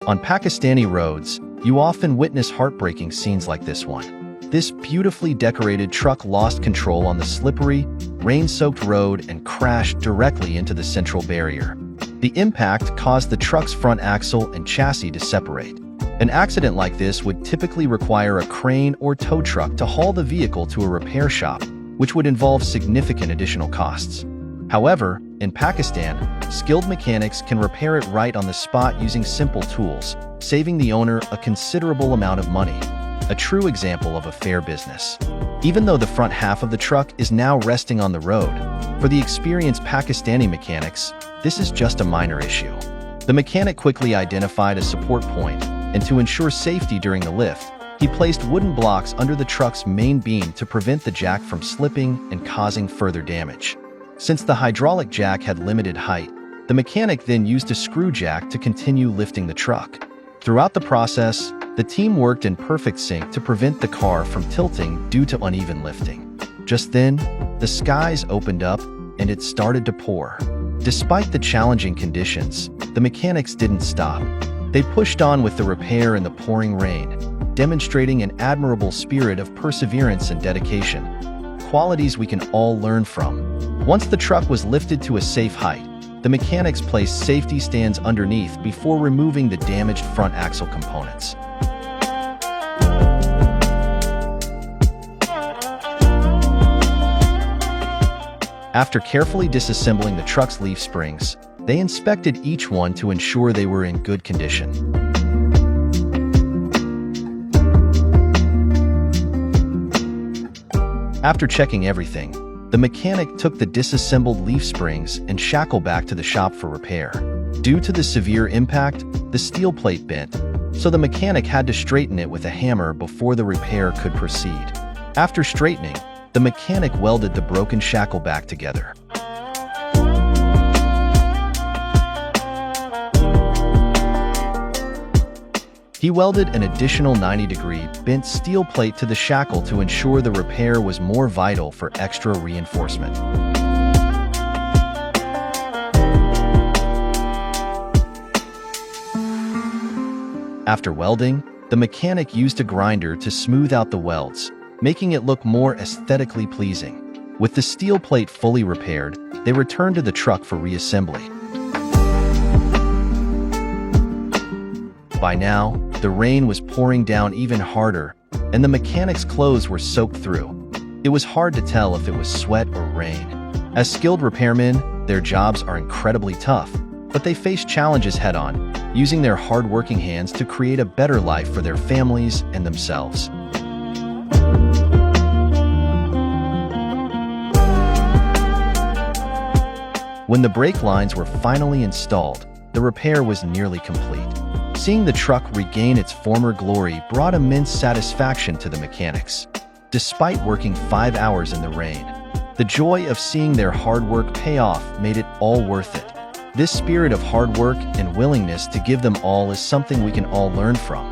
On Pakistani roads, you often witness heartbreaking scenes like this one. This beautifully decorated truck lost control on the slippery, rain-soaked road and crashed directly into the central barrier. The impact caused the truck's front axle and chassis to separate. An accident like this would typically require a crane or tow truck to haul the vehicle to a repair shop, which would involve significant additional costs. However, in Pakistan, skilled mechanics can repair it right on the spot using simple tools, saving the owner a considerable amount of money. A true example of a fair business. Even though the front half of the truck is now resting on the road, for the experienced Pakistani mechanics, this is just a minor issue. The mechanic quickly identified a support point, and to ensure safety during the lift, he placed wooden blocks under the truck's main beam to prevent the jack from slipping and causing further damage. Since the hydraulic jack had limited height, the mechanic then used a screw jack to continue lifting the truck. Throughout the process, the team worked in perfect sync to prevent the car from tilting due to uneven lifting. Just then, the skies opened up and it started to pour. Despite the challenging conditions, the mechanics didn't stop. They pushed on with the repair in the pouring rain, demonstrating an admirable spirit of perseverance and dedication, qualities we can all learn from. Once the truck was lifted to a safe height, the mechanics placed safety stands underneath before removing the damaged front axle components. After carefully disassembling the truck's leaf springs, they inspected each one to ensure they were in good condition. After checking everything, the mechanic took the disassembled leaf springs and shackle back to the shop for repair. Due to the severe impact, the steel plate bent, so the mechanic had to straighten it with a hammer before the repair could proceed. After straightening, the mechanic welded the broken shackle back together. He welded an additional 90-degree bent steel plate to the shackle to ensure the repair was more vital for extra reinforcement. After welding, the mechanic used a grinder to smooth out the welds, making it look more aesthetically pleasing. With the steel plate fully repaired, they returned to the truck for reassembly. By now, the rain was pouring down even harder, and the mechanic's clothes were soaked through. It was hard to tell if it was sweat or rain. As skilled repairmen, their jobs are incredibly tough, but they face challenges head-on, using their hard-working hands to create a better life for their families and themselves. When the brake lines were finally installed, the repair was nearly complete. Seeing the truck regain its former glory brought immense satisfaction to the mechanics. Despite working 5 hours in the rain, the joy of seeing their hard work pay off made it all worth it. This spirit of hard work and willingness to give them all is something we can all learn from.